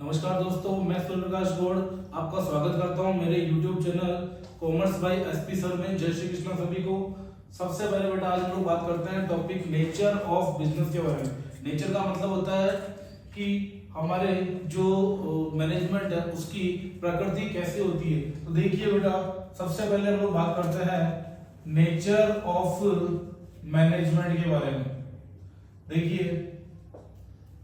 नमस्कार दोस्तों, मैं सूर्य प्रकाश गौड़ आपका स्वागत करता हूं मेरे YouTube channel commerce by SP sir में। जय श्री कृष्ण सभी को। सबसे पहले बेटा आज हम लोग बात करते हैं टॉपिक नेचर ऑफ बिजनेस के बारे में। नेचर का मतलब होता है कि हमारे जो मैनेजमेंट है उसकी प्रकृति कैसे होती है। तो देखिए बेटा, सबसे पहले हम लोग बात करते हैं नेचर ऑफ मैनेजमेंट के बारे में। देखिए,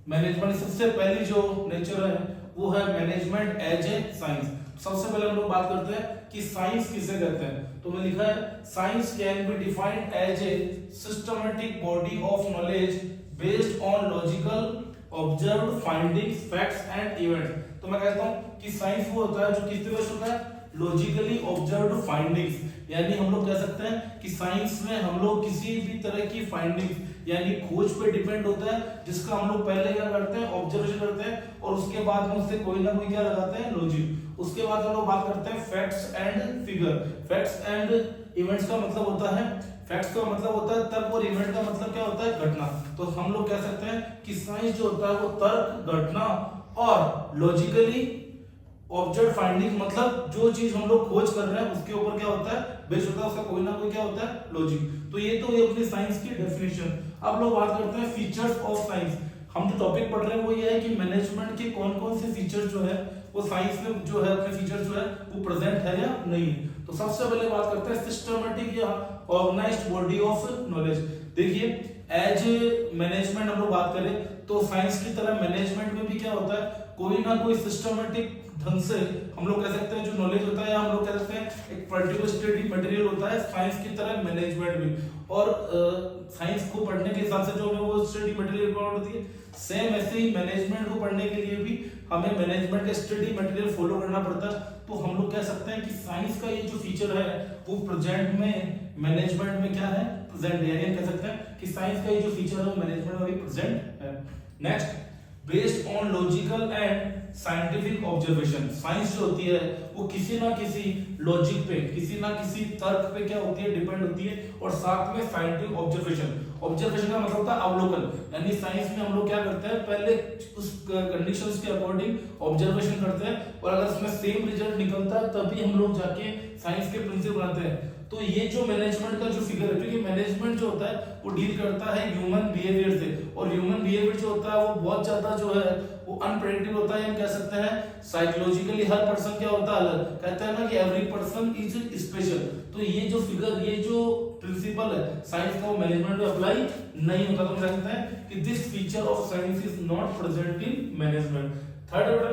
मैनेजमेंट सबसे पहली जो नेचर है वो है मैनेजमेंट एज ए साइंस। सबसे पहले हम लोग बात करते हैं कि साइंस किसे कहते हैं। तो मैं लिखा है science can be defined as a systematic body of knowledge based on logical observed findings, facts and events. तो मैं कहता हूं कि साइंस वो होता है जो किस पे बेस्ड होता है, लॉजिकली ऑब्जर्व्ड फाइंडिंग्स। यानी हम लोग कह सकते हैं कि साइंस में हम लोग किसी भी तरह की फाइंडिंग्स यानी खोज पे डिपेंड होता है, जिसका हम लोग पहले क्या करते हैं, ऑब्जर्वेशन करते हैं और उसके बाद में उससे कोई ना कोई क्या लगाते हैं, लॉजिक। उसके बाद हम लोग बात करते हैं facts and figure. Facts and events का मतलब होता है, फैक्ट्स का मतलब होता है तर्क और इवेंट का मतलब क्या होता है, घटना। तो हम लोग कह सकते हैं कि साइंस जो होता है वो तर्क, घटना और लॉजिकली ऑब्जर्व फाइंडिंग, मतलब जो चीज हम लोग खोज कर रहे हैं उसके ऊपर क्या होता है, बेस्ड होता है, उसका कोई ना कोई क्या होता है, लॉजिक। तो ये तो ये अपनी साइंस की डेफिनेशन। अब लोग बात करते हैं फीचर्स ऑफ साइंस। हम जो टॉपिक पढ़ रहे हैं वो ये है कि मैनेजमेंट के कौन कौन से फीचर्स जो है वो साइंस में जो है अपने फीचर्स जो है वो प्रेजेंट है या नहीं। तो सबसे पहले बात करते हैं सिस्टमैटिक या ऑर्गेनाइज्ड बॉडी ऑफ नॉलेज। देखिए, एज मैनेजमेंट हम लोग बात करें तो साइंस की तरह मैनेजमेंट में भी क्या होता है, कोई ना कोई सिस्टमैटिक ढंग से हम लोग कह सकते हैं जो नॉलेज होता है, या हम लोग कह सकते हैं एक पर्टिकुलर स्टडी मटेरियल होता है साइंस की तरह मैनेजमेंट भी। और साइंस को पढ़ने के हिसाब से जो है वो स्टडी मटेरियल रिक्वायर्ड होती है, सेम ऐसे ही मैनेजमेंट को पढ़ने के लिए भी हमें मैनेजमेंट का स्टडी मटेरियल फॉलो करना पड़ता है। तो हम लोग कह सकते हैं कि साइंस का ये जो फीचर है वो प्रेजेंट में मैनेजमेंट में क्या है, प्रेजेंट है। यानी कह सकते हैं कि साइंस का ये जो फीचर है वो मैनेजमेंट में भी प्रेजेंट है। Next, based on logical and scientific observation. Science जो होती है वो किसी ना किसी लॉजिक पे, किसी ना किसी तर्क पे क्या होती है, डिपेंड होती है, और साथ में साइंटिफिक ऑब्जर्वेशन। ऑब्जर्वेशन का मतलब होता है अवलोकन। यानी साइंस में हम लोग क्या करते हैं, पहले उस कंडीशंस के अकॉर्डिंग ऑब्जर्वेशन करते हैं, और अगर उसमें सेम रिजल्ट निकलता है तभी हम लोग जाके साइंस के प्रिंसिपल बनाते हैं। तो ये जो मैनेजमेंट का जो फिगर है, क्योंकि मैनेजमेंट जो होता है वो डील करता है ह्यूमन बिहेवियर से, और ह्यूमन बिहेवियर जो होता है वो बहुत ज्यादा जो है वो अनप्रेडिक्टेबल होता है। हम कह सकते हैं साइकोलॉजिकली हर पर्सन क्या होता है, अलग। कहते हैं ना कि एवरी पर्सन इज स्पेशल। तो ये जो फिगर, ये जो प्रिंसिपल है साइंस का, वो मैनेजमेंट में अप्लाई नहीं होता। तो हम कहते हैं कि this feature of science is not present in management. Third,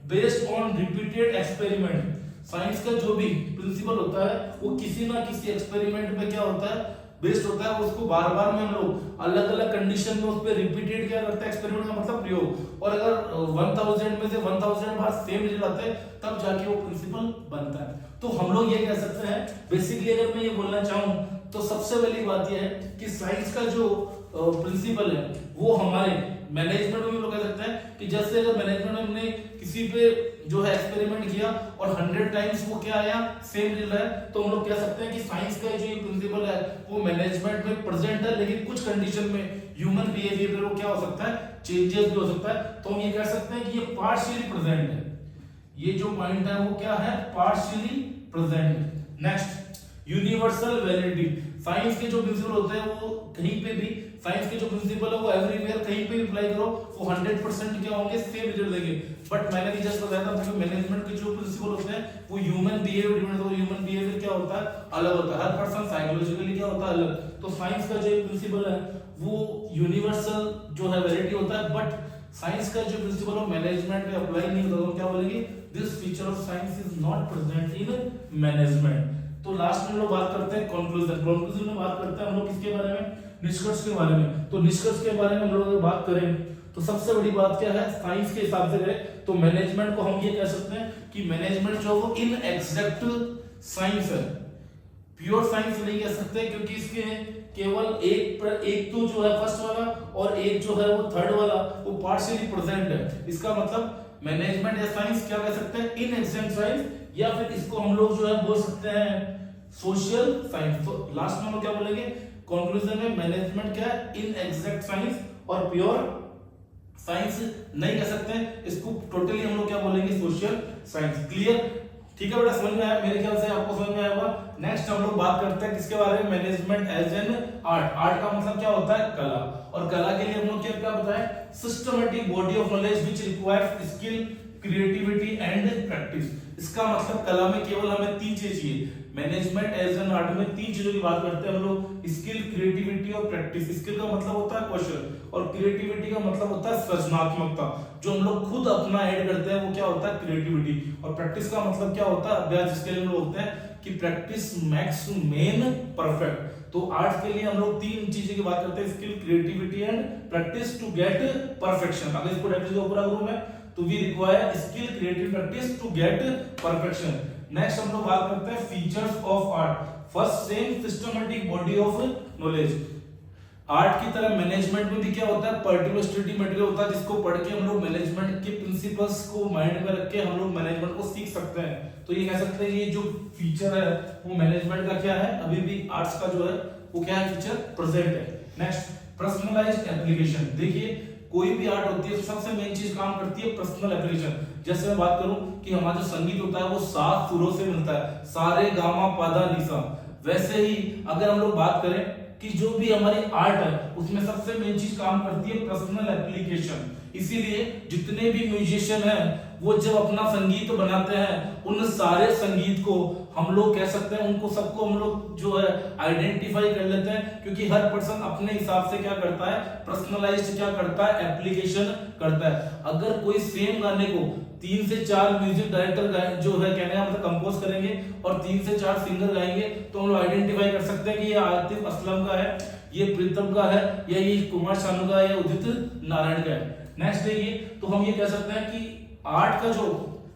based on repeated experiment. Science का जो भी प्रिंसिपल होता है वो किसी ना किसी एक्सपेरिमेंट में क्या होता है, बेस्ड होता है। उसको बार बार में हम लोग अलग अलग कंडीशन में उस पर रिपीटेड क्या करते हैं, एक्सपेरिमेंट का मतलब प्रयोग। और अगर 1000 में से 1000 बार सेम रिजल्ट आता है तब जाके वो प्रिंसिपल बनता है। तो हम लोग ये कह सकते हैं, बेसिकली अगर मैं ये बोलना चाहूं तो सबसे पहली बात ये है कि साइंस का जो प्रिंसिपल है वो हमारे मैनेजमेंट में हम लोग कह सकते हैं कि जैसे अगर मैनेजमेंट में हमने किसी पे जो है एक्सपेरिमेंट किया और 100 टाइम्स वो क्या आया, सेम रिजल्ट है, तो हम लोग कह सकते हैं कि साइंस का जो ये प्रिंसिपल है वो मैनेजमेंट में प्रेजेंट है। लेकिन कुछ कंडीशन में ह्यूमन बिहेवियर में वो क्या हो सकता है, चेंजेस भी हो सकता है। तो हम ये कह सकते हैं कि ये पार्शियली प्रेजेंट है। ये जो पॉइंट है वो क्या है, partially present. Next, universal validity. Science के जो प्रिंसिपल होते हैं वो कहीं पे भी, साइंस के जो प्रिंसिपल है वो एवरीवेयर कहीं पे भी अप्लाई करो वो 100% क्या होंगे, सेम रिजल्ट देंगे। बट मैंने भी जस्ट बताया था कि मैनेजमेंट के जो प्रिंसिपल होते हैं वो ह्यूमन बिहेवियर डिपेंड होता है। ह्यूमन बिहेवियर क्या होता है, अलग होता है। हर पर्सन साइकोलॉजिकली क्या होता है, अलग। तो साइंस का जो प्रिंसिपल है वो यूनिवर्सल जो है वैलिडिटी होता है, बट साइंस का जो प्रिंसिपल है मैनेजमेंट में अप्लाई नहीं होता। तो क्या बोलेंगे, this feature of science is not present in management. तो लास्ट में हम लोग बात करते हैं कंक्लूजन। कंक्लूजन में बात करते हैं हम लोग किसके बारे में, निष्कर्ष के बारे में। तो निष्कर्ष के बारे में हम लोग बात करें तो सबसे बड़ी बात क्या है, साइंस के हिसाब से करें तो मैनेजमेंट को हम ये कह सकते हैं कि मैनेजमेंट जो वो इनएग्जैक्ट साइंस है, प्योर साइंस नहीं कह सकते, क्योंकि इसके केवल एक तो जो है फर्स्ट वाला और एक जो है वो थर्ड वाला वो पार्शियली प्रेजेंट है। इसका मतलब मैनेजमेंट या साइंस क्या कह सकते हैं, इनएग्जैक्ट साइंस, या फिर इसको हम लोग जो है बोल सकते हैं सोशल साइंस। तो लास्ट में हम लोग क्या बोलेंगे, कंक्लूजन में मैनेजमेंट क्या है, इनएग्जैक्ट साइंस और प्योर साइंस नहीं कह सकते, इसको टोटली हम लोग क्या बोलेंगे, सोशल साइंस। क्लियर? ठीक है बेटा, समझ में आया? मेरे ख्याल से आपको समझ में आया होगा। नेक्स्ट हम लोग बात करते हैं किसके बारे में, management as an art. Art का मतलब क्या होता है, कला। और कला के लिए हम लोग क्या क्या बताएं, systematic body of knowledge which requires skill, creativity and practice. इसका मतलब कला में केवल हमें तीन चीज चाहिए। मैनेजमेंट एज एन आर्ट में तीन चीजों की बात करते हैं हम लोग, स्किल, क्रिएटिविटी और प्रैक्टिस। स्किल का मतलब होता है कौशल, और क्रिएटिविटी का मतलब होता है सृजनात्मकता। जो हम लोग खुद अपना ऐड करते हैं वो क्या होता है, क्रिएटिविटी। और प्रैक्टिस का मतलब क्या होता है, अभ्यास, जिसके लिए हम लोग बोलते हैं कि प्रैक्टिस मेक्स मैन परफेक्ट। तो आर्ट के लिए हम लोग तीन चीजें की बात करते हैं, skill, creativity and practice to get perfection. अगर इसको डायरेक्टली पूरा करूं मैं, तो we require skill, creative, practice to get perfection. Next हम लोग बात करते हैं features of art. First, same systematic body of knowledge. Art की तरह मैनेजमेंट में भी क्या होता है, पर्टिकुलर स्टडी मटेरियल होता है, जिसको पढ़ के हम लोग मैनेजमेंट के प्रिंसिपल्स को माइंड में रख के हम लोग मैनेजमेंट को सीख सकते हैं। तो ये कह सकते हैं ये जो फीचर है वो मैनेजमेंट का क्या है, अभी भी आर्ट्स का जो है वो क्या है, फीचर प्रेजेंट है। Next, personalised application. देखिए कोई भी आर्ट होती है तो सबसे मेन चीज काम करती है पर्सनल एप्लीकेशन। जैसे मैं बात करूं कि हमारा जो संगीत होता है वो 7 सुरों से मिलता है, सारे गामा पादा निसा। वैसे ही अगर हम लोग बात करें कि जो भी हमारी आर्ट है उसमें सबसे मेन चीज काम करती है पर्सनल एप्लीकेशन। इसीलिए जितने भी म्यूजिशियन हैं वो जब अपना संगीत बनाते हैं, उन सारे संगीत को हम लोग कह सकते हैं, उनको सबको हम लोग जो है आइडेंटिफाई कर लेते हैं, क्योंकि हर पर्सन अपने हिसाब से क्या करता है, पर्सनलाइज्ड क्या करता है, एप्लीकेशन करता है। अगर कोई सेम गाने को 3 से 4 म्यूजिक डायरेक्टर जो है कहने का मतलब कंपोज करेंगे और 3 से 4 सिंगर गाएंगे, तो हम लोग आइडेंटिफाई कर सकते हैं कि ये आतिफ असलम का है, ये प्रीतम का है, या ये कुमार शानू का है, या उदित नारायण का है। नेक्स्ट देखिए, तो हम ये कह सकते हैं कि आर्ट का जो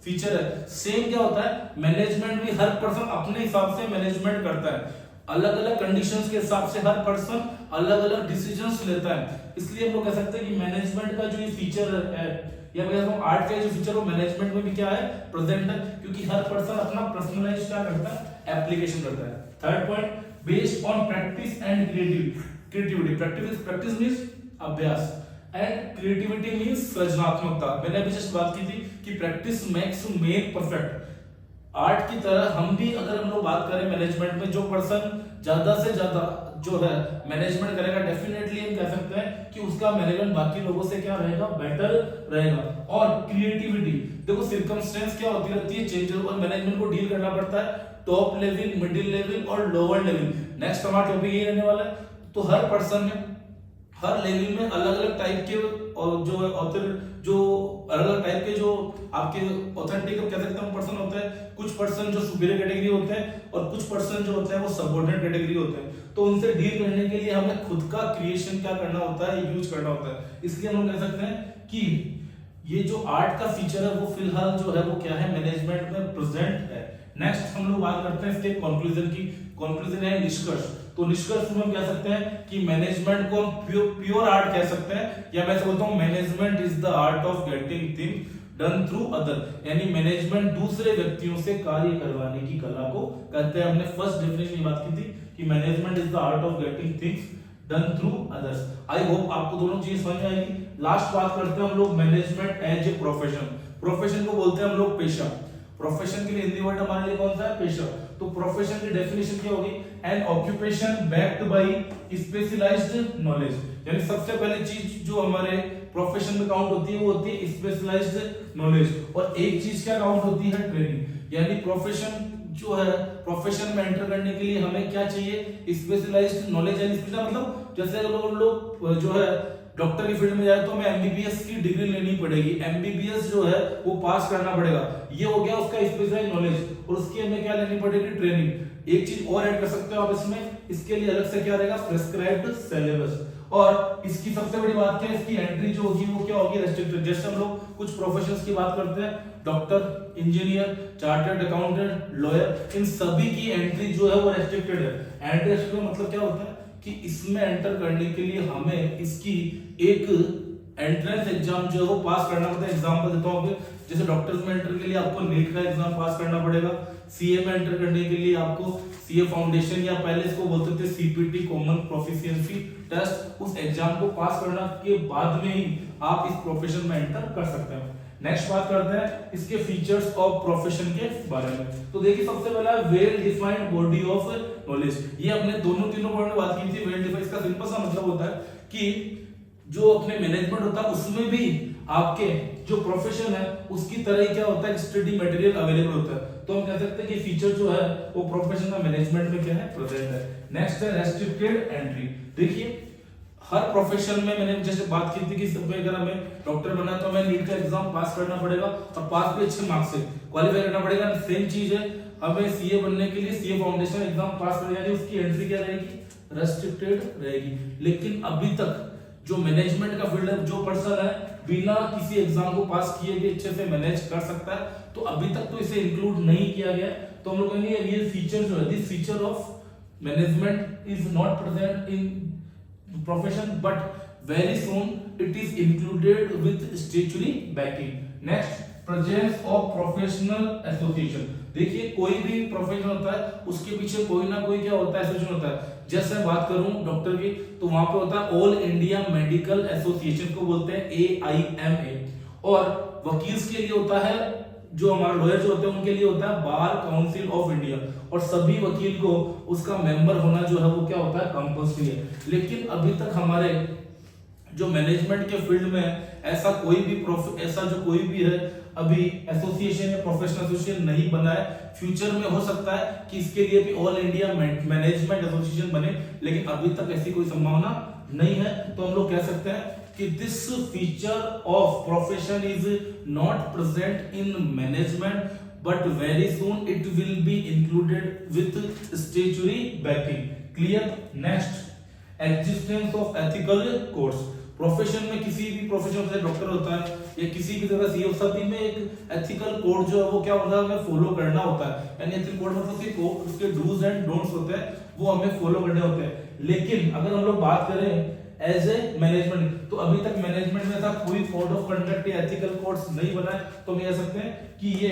फीचर है सेम क्या होता है, मैनेजमेंट भी हर पर्सन अपने हिसाब से मैनेजमेंट करता है। अलग अलग कंडीशंस के हिसाब से हर पर्सन अलग अलग डिसीजंस लेता है। इसलिए हम लोग कह सकते हैं कि मैनेजमेंट का जो ये फीचर है, या मैं कहता हूं आर्ट का जो फीचर वो मैनेजमेंट में भी क्या है, प्रेजेंट है, क्योंकि हर पर्सन अपना पर्सनलाइज क्या करता है, एप्लीकेशन करता है। Third point, based on practice and creativity. Practice means अभ्यास एंड क्रिएटिविटी मींस सृजनात्मकता। मैंने अभी जस्ट बात की थी कि practice makes man perfect. Art की तरह हम भी अगर हम लोग बात करें मैनेजमेंट में, जो पर्सन ज्यादा से ज्यादा जो है मैनेजमेंट करेगा, डेफिनेटली हम कह सकते हैं कि उसका मैनेजमेंट बाकी लोगों से क्या रहेगा, बेटर रहेगा। और क्रिएटिविटी, देखो सिर्कमस्टेंस क्या होती रहती है, चेंजेस, और मैनेजमेंट को डील करना पड़ता है टॉप लेवल, मिडिल लेवल और लोअर लेवल। नेक्स्ट हमारा टॉपिक ये रहने वाला है। तो हर पर्सन में हर लेवल में अलग अलग टाइप के और जो ऑथर जो अलग अलग टाइप के जो आपके ऑथेंटिक कह सकते हैं पर्सन होते हैं। कुछ पर्सन जो सुपीरियर कैटेगरी होते हैं और कुछ पर्सन जो होते हैं वो सबऑर्डिनेट कैटेगरी होते हैं। तो उनसे डील करने के लिए हमें खुद का क्रिएशन क्या करना होता है, यूज करना होता है। इसलिए हम लोग कह सकते हैं कि ये जो आर्ट का फीचर है वो फिलहाल जो है वो क्या है, मैनेजमेंट में प्रेजेंट है। नेक्स्ट हम लोग बात करते हैं इसके कंक्लूजन की। कंक्लूजन है निष्कर्ष। तो निष्कर्ष में हम कह सकते हैं कि मैनेजमेंट को प्योर आर्ट कह सकते हैं, या मैं बोलता हूं management is the art of getting things done through other. यानी मैनेजमेंट दूसरे व्यक्तियों से कार्य करवाने की कला को कहते हैं। हमने फर्स्ट डेफिनेशन बात की थी कि management is the art of getting things done through others. I hope आपको दोनों चीजें समझ में आएगी। लास्ट बात करते हैं हम लोग management as a profession. Profession को बोलते हैं हम लोग पेशा। प्रोफेशन के लिए हिंदी वर्ड हमारे लिए कौन सा है, पेशा। तो प्रोफेशन की डेफिनेशन क्या होगी, an occupation backed by specialised knowledge. यानी सबसे पहले चीज जो हमारे प्रोफेशन में काउंट होती है वो होती है स्पेशलाइज्ड नॉलेज, और एक चीज क्या काउंट होती है, ट्रेनिंग। यानी प्रोफेशन जो है, प्रोफेशन में एंटर करने के लिए हमें क्या चाहिए, स्पेशलाइज्ड नॉलेज। यानी मतलब जैसे लोग जो है डॉक्टर की फील्ड में जाए तो हमें एमबीबीएस की डिग्री लेनी पड़ेगी, एमबीबीएस जो है वो पास करना पड़ेगा। ये हो गया उसका स्पेशलाइज्ड नॉलेज, और उसकी हमें क्या लेनी पड़ेगी, ट्रेनिंग। एक चीज और ऐड कर सकते हो आप इसमें, इसके लिए अलग से क्या रहेगा, प्रेस्क्राइब्ड सिलेबस। और इसकी सबसे बड़ी बात क्या है, इसकी एंट्री जो होगी वो क्या होगी, रेस्ट्रिक्टेड। जैसे हम लोग कुछ प्रोफेशंस की बात करते हैं, doctor, engineer, chartered accountant, lawyer, इन सभी की एंट्री जो है वो रेस्ट्रिक्टेड है। एंट्री रेस्ट्रिक्टेड मतलब क्या होता है कि इसमें एंटर करने के लिए हमें इसकी एक एंट्रेंस एग्जाम जो है वो पास करना पड़ता है। एग्जाम्पल देता हूँ आपको, जैसे डॉक्टर्स में एंटर के लिए आपको नीट का एग्जाम पास करना पड़ेगा, सीए में एंटर करने के लिए आपको सीए फाउंडेशन या पहले इसको बोलते थे सीपीटी कॉमन प्रोफिशिएंसी टेस्ट, उस एग्जाम को पास करने के बाद में ही आप इस प्रोफेशन में एंटर कर सकते हैं। नेक्स्ट बात करते हैं इसके फीचर्स ऑफ प्रोफेशन के बारे में। तो देखिए सबसे पहला well defined body of knowledge, ये अपने दोनों तीनों पॉइंट में बात की थी। वेल डिफाइंड का सिंपल सा मतलब होता है कि जो अपने मैनेजमेंट होता है उसमें भी आपके जो प्रोफेशन है उसकी तरह ही क्या होता है, स्टडी मटेरियल अवेलेबल होता है। तो हम कह सकते हैं कि फीचर जो है वो प्रोफेशन का मैनेजमेंट में क्या है, प्रेजेंट है। नेक्स्ट है रेस्ट्रिक्टेड एंट्री। देखिए हर प्रोफेशन में मैंने जैसे बात की थी कि सब में अगर हमें डॉक्टर बनना तो हमें नीट का एग्जाम पास करना पड़ेगा और पास भी अच्छे मार्क्स से क्वालिफाई करना पड़ेगा। सेम चीज है हमें सीए बनने के लिए सीए फाउंडेशन एग्जाम पास करने के लिए उसकी एंट्री क्या रहेगी, रेस्ट्रिक्टेड रहेगी। लेकिन अभी तक जो मैनेजमेंट का फील्ड है, जो पर्सन है बिना किसी एग्जाम को पास किए भी अच्छे से मैनेज कर सकता है, तो अभी तक तो इसे इंक्लूड नहीं किया गया। तो हम लोग कहेंगे ये फीचर जो है, this feature of management is not present in profession but very soon it is included with statutory banking. Next presence of professional association. देखिए कोई भी प्रोफेशन होता है उसके पीछे कोई ना कोई क्या होता है, एसोसिएशन होता है। जैसे बात करूं डॉक्टर की तो वहां पे होता है ऑल इंडिया मेडिकल एसोसिएशन को बोलते हैं AIMA, और वकील्स के लिए होता है, जो हमारा लॉयर जो होते हैं उनके लिए होता है बार काउंसिल ऑफ इंडिया, और सभी वकील को उसका मेंबर होना जो है वो क्या होता है, कंपल्सरी है। लेकिन अभी तक हमारे जो मैनेजमेंट के फील्ड में ऐसा कोई भी ऐसा जो कोई भी है अभी एसोसिएशन या प्रोफेशनल एसोसिएशन नहीं बना है। फ्यूचर में हो सकता है कि इसके लिए भी ऑल इंडिया मैनेजमेंट एसोसिएशन बने, लेकिन अभी तक ऐसी कोई संभावना नहीं है। तो हम लोग कह सकते हैं कि this feature of profession is not present in management but very soon it will be included with statutory banking. Clear. Next existence of ethical codes. Profession में किसी भी प्रोफेशन से डॉक्टर होता है या किसी भी तरह सीए, सभी में एक एथिकल कोड जो है वो क्या होता है, हमें फॉलो करना होता है। यानी एथिकल कोड मतलब उसके डूज एंड डोंट्स होते हैं, वो हमें फॉलो करने होते हैं। लेकिन अगर हम लोग बात करें एज ए मैनेजमेंट, तो अभी तक मैनेजमेंट में ऐसा कोई कोड ऑफ कंडक्ट या एथिकल कोड्स नहीं बना है। तो हम कह सकते हैं कि ये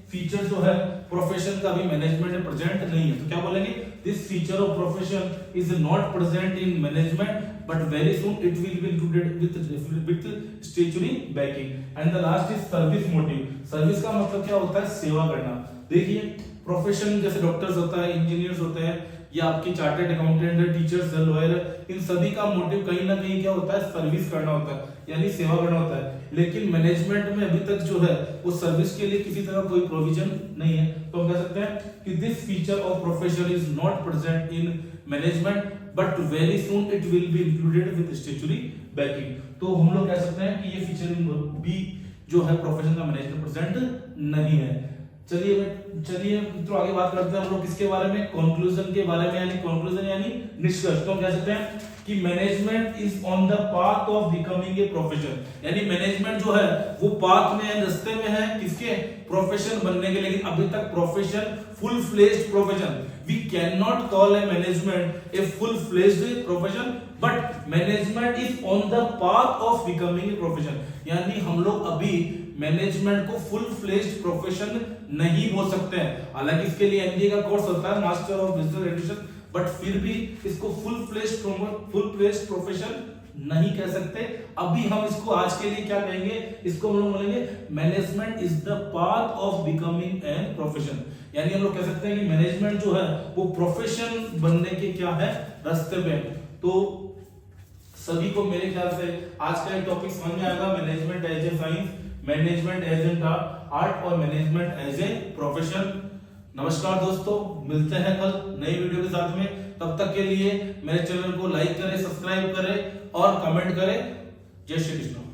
फीचर जो है प्रोफेशन का अभी मैनेजमेंट में प्रेजेंट नहीं है। तो क्या बोलेंगे, this feature of profession is not present in management but very soon it will be included with statutory backing. And the last is service motive. Service का मतलब क्या होता है, सेवा करना। देखिए प्रोफेशन जैसे डॉक्टर्स होता है, इंजीनियर्स होते हैं, या आपके चार्टर्ड अकाउंटेंट है, टीचर्स है, लॉयर है, इन सभी का मोटिव कहीं ना कहीं क्या होता है, सर्विस करना होता है, यानी सेवा करना होता है। लेकिन मैनेजमेंट में अभी तक जो है वो सर्विस के लिए किसी तरह कोई प्रोविजन नहीं है। तो हम कह सकते हैं कि this feature of profession is not present in management but very soon it will be included with statutory banking. तो हम लोग कह सकते हैं कि ये फीचर भी जो है प्रोफेशन का मैनेजमेंट प्रेजेंट नहीं है। चलिए मित्रों आगे बात करते हैं हम लोग किसके बारे में, कंक्लूजन के बारे में। यानी कंक्लूजन यानी निष्कर्ष। तो हम कह सकते हैं कि management is on the path of becoming a profession. यानी मैनेजमेंट जो है वो पाथ में है, रास्ते में है, किसके, प्रोफेशन बनने के। लेकिन अभी तक profession full fledged profession, we can not call a management a full fledged profession but management is on the path of becoming a profession. यानी हम लोग अभी मैनेजमेंट को फुल फ्लेज्ड प्रोफेशन नहीं बोल सकते हैं। हालांकि इसके लिए एमबीए का कोर्स होता है, master of business administration, but फिर भी इसको फुल फ्लेज्ड प्रोफेशन नहीं कह सकते। अभी हम इसको आज के लिए क्या कहेंगे, इसको हम लोग बोलेंगे management is the path of becoming an profession. यानी हम लोग कह सकते हैं कि मैनेजमेंट जो है वो प्रोफेशन बनने के क्या है, रास्ते पे। तो सभी को मेरे ख्याल से आज का ये टॉपिक समझ में आएगा, management as a science, management as an art और मैनेजमेंट एज ए प्रोफेशन। नमस्कार दोस्तों, मिलते हैं कल नई वीडियो के साथ में। तब तक के लिए मेरे चैनल को लाइक करें, सब्सक्राइब करें और कमेंट करें। जय श्री कृष्ण।